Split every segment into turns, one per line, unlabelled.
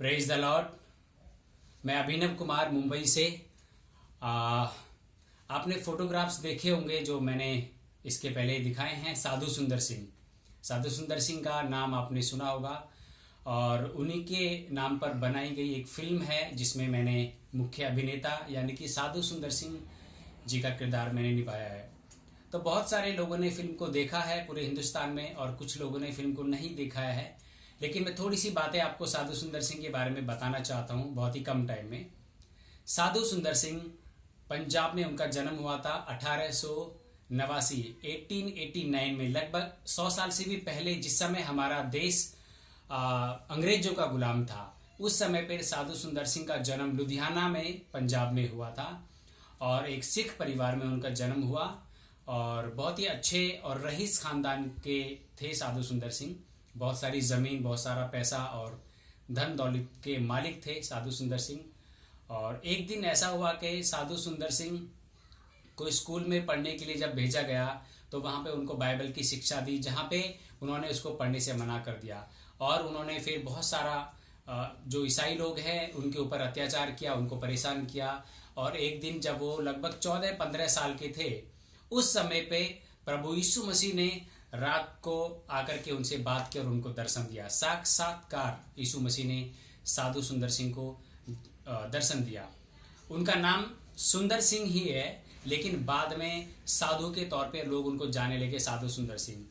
Praise the Lord. मैं अभिनव कुमार मुंबई से। आपने फोटोग्राफ्स देखे होंगे जो मैंने इसके पहले दिखाए हैं। साधु सुंदर सिंह, साधु सुंदर सिंह का नाम आपने सुना होगा और उन्हीं के नाम पर बनाई गई एक फिल्म है जिसमें मैंने मुख्य अभिनेता यानी कि साधु सुंदर सिंह जी का किरदार मैंने निभाया है। तो बहुत सारे लोगों ने फिल्म को देखा है पूरे हिंदुस्तान में और कुछ लोगों ने फिल्म को नहीं देखा है, लेकिन मैं थोड़ी सी बातें आपको साधु सुंदर सिंह के बारे में बताना चाहता हूँ बहुत ही कम टाइम में। साधु सुंदर सिंह पंजाब में उनका जन्म हुआ था 1889 में, लगभग 100 साल से भी पहले, जिस समय हमारा देश अंग्रेजों का गुलाम था। उस समय पर साधु सुंदर सिंह का जन्म लुधियाना में पंजाब में हुआ था और एक सिख परिवार में उनका जन्म हुआ और बहुत ही अच्छे और रईस खानदान के थे साधु सुंदर सिंह। बहुत सारी ज़मीन, बहुत सारा पैसा और धन दौलत के मालिक थे साधु सुंदर सिंह। और एक दिन ऐसा हुआ कि साधु सुंदर सिंह को स्कूल में पढ़ने के लिए जब भेजा गया तो वहाँ पे उनको बाइबल की शिक्षा दी, जहाँ पे उन्होंने उसको पढ़ने से मना कर दिया और उन्होंने फिर बहुत सारा जो ईसाई लोग हैं उनके ऊपर अत्याचार किया, उनको परेशान किया। और एक दिन जब वो लगभग 14-15 साल के थे, उस समय पे प्रभु यीशु मसीह ने रात को आकर के उनसे बात की और उनको दर्शन दिया। साक्षात्कार यीशु मसीह ने साधु सुंदर सिंह को दर्शन दिया। उनका नाम सुंदर सिंह ही है, लेकिन बाद में साधु के तौर पे लोग उनको जाने लगे, साधु सुंदर सिंह।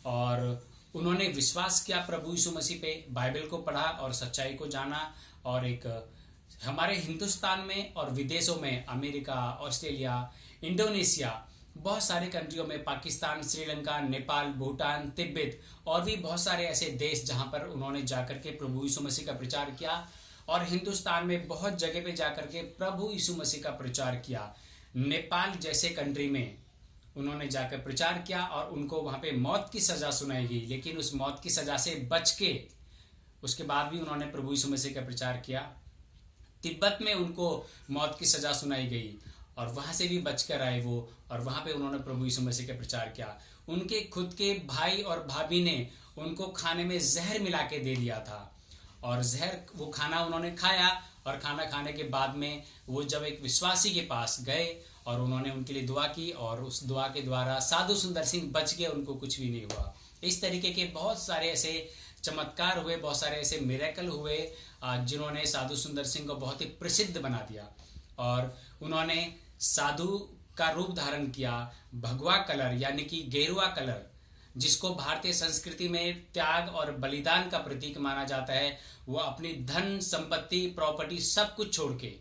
और उन्होंने विश्वास किया प्रभु यीशु मसीह पे, बाइबल को पढ़ा और सच्चाई को जाना। और एक हमारे हिंदुस्तान में और विदेशों में, अमेरिका, ऑस्ट्रेलिया, इंडोनेशिया, बहुत सारे कंट्रियों में, पाकिस्तान, श्रीलंका, नेपाल, भूटान, तिब्बत और भी बहुत सारे ऐसे देश जहां पर उन्होंने जाकर के प्रभु यीशु मसीह का प्रचार किया। और हिंदुस्तान में बहुत जगह पे जाकर के प्रभु यीशु मसीह का प्रचार किया। नेपाल जैसे कंट्री में उन्होंने जाकर प्रचार किया और उनको वहां पे मौत की सजा सुनाई गई, लेकिन उस मौत की सजा से बच के उसके बाद भी उन्होंने प्रभु यीशु मसीह का प्रचार किया। तिब्बत में उनको मौत की सजा सुनाई गई और वहां से भी बचकर आए वो, और वहां पे उन्होंने प्रभु यीशु मसीह का प्रचार किया। उनके खुद के भाई और भाभी ने उनको खाने में जहर मिला के दे दिया था और जहर वो खाना उन्होंने खाया और खाना खाने के बाद में वो जब एक विश्वासी के पास गए और उन्होंने उनके लिए दुआ की और उस दुआ के द्वारा साधु सुंदर सिंह बच गए, उनको कुछ भी नहीं हुआ। इस तरीके के बहुत सारे ऐसे चमत्कार हुए, बहुत सारे ऐसे मिरेकल हुए जिन्होंने साधु सुंदर सिंह को बहुत ही प्रसिद्ध बना दिया। और उन्होंने साधु का रूप धारण किया, भगवा कलर यानी कि गेरुआ कलर, जिसको भारतीय संस्कृति में त्याग और बलिदान का प्रतीक माना जाता है। वो अपनी धन संपत्ति, प्रॉपर्टी सब कुछ छोड़ के,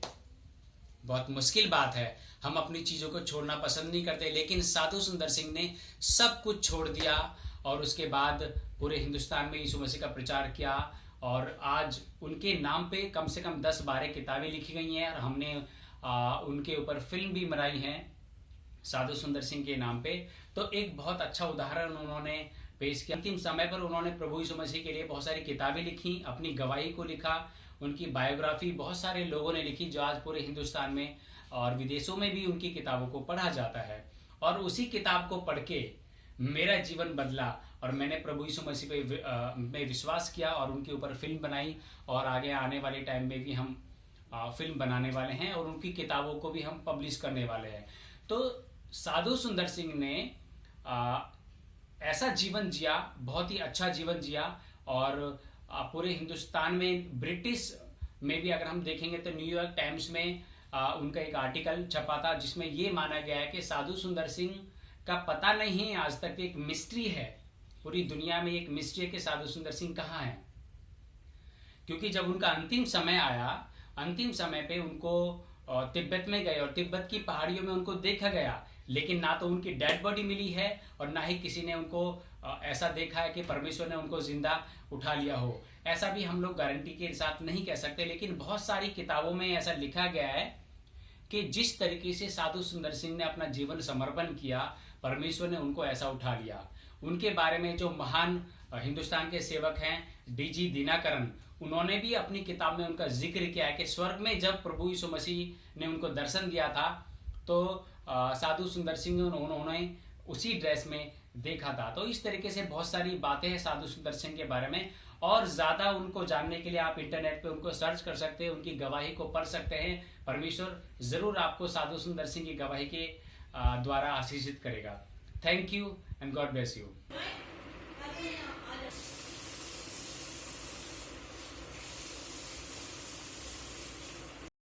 बहुत मुश्किल बात है, हम अपनी चीजों को छोड़ना पसंद नहीं करते, लेकिन साधु सुंदर सिंह ने सब कुछ छोड़ दिया और उसके बाद पूरे हिंदुस्तान में यीशु मसीह का प्रचार किया। और आज उनके नाम पे कम से कम 10-12 किताबें लिखी गई हैं और हमने उनके ऊपर फिल्म भी बनाई है साधु सुंदर सिंह के नाम पे। तो एक बहुत अच्छा उदाहरण उन्होंने पेश किया। अंतिम समय पर उन्होंने प्रभु यीशु मसीह के लिए बहुत सारी किताबें लिखी, अपनी गवाही को लिखा, उनकी बायोग्राफी बहुत सारे लोगों ने लिखी, जो आज पूरे हिंदुस्तान में और विदेशों में भी उनकी किताबों को पढ़ा जाता है। और उसी किताब को पढ़ के मेरा जीवन बदला और मैंने प्रभु यीशु मसीह पे में विश्वास किया और उनके ऊपर फिल्म बनाई और आगे आने वाले टाइम में भी हम फिल्म बनाने वाले हैं और उनकी किताबों को भी हम पब्लिश करने वाले हैं। तो साधु सुंदर सिंह ने ऐसा जीवन जिया, बहुत ही अच्छा जीवन जिया। और पूरे हिंदुस्तान में, ब्रिटिश में भी अगर हम देखेंगे तो न्यूयॉर्क टाइम्स में उनका एक आर्टिकल छपा था जिसमें ये माना गया है कि साधु सुंदर सिंह का पता नहीं है आज तक, एक मिस्ट्री है, पूरी दुनिया में एक मिस्ट्री है कि साधु सुंदर सिंह कहाँ है। क्योंकि जब उनका अंतिम समय आया, अंतिम समय पे उनको तिब्बत में गए और तिब्बत की पहाड़ियों में उनको देखा गया, लेकिन ना तो उनकी डेड बॉडी मिली है और ना ही किसी ने उनको ऐसा देखा है कि परमेश्वर ने उनको जिंदा उठा लिया हो। ऐसा भी हम लोग गारंटी के साथ नहीं कह सकते, लेकिन बहुत सारी किताबों में ऐसा लिखा गया है कि जिस तरीके से साधु सुंदर सिंह ने अपना जीवन समर्पण किया, परमेश्वर ने उनको ऐसा उठा लिया। उनके बारे में जो महान हिंदुस्तान के सेवक हैं डीजी दिनाकरन, उन्होंने भी अपनी किताब में उनका जिक्र किया है कि स्वर्ग में जब प्रभु यीशु मसीह ने उनको दर्शन दिया था तो साधु सुंदर सिंह उन्होंने उसी ड्रेस में देखा था। तो इस तरीके से बहुत सारी बातें हैं साधु सुंदर सिंह के बारे में, और ज्यादा उनको जानने के लिए आप इंटरनेट पे उनको सर्च कर सकते हैं, उनकी गवाही को पढ़ सकते हैं। परमेश्वर जरूर आपको साधु सुंदर सिंह की गवाही के द्वारा आशीषित करेगा। Thank you and God bless you.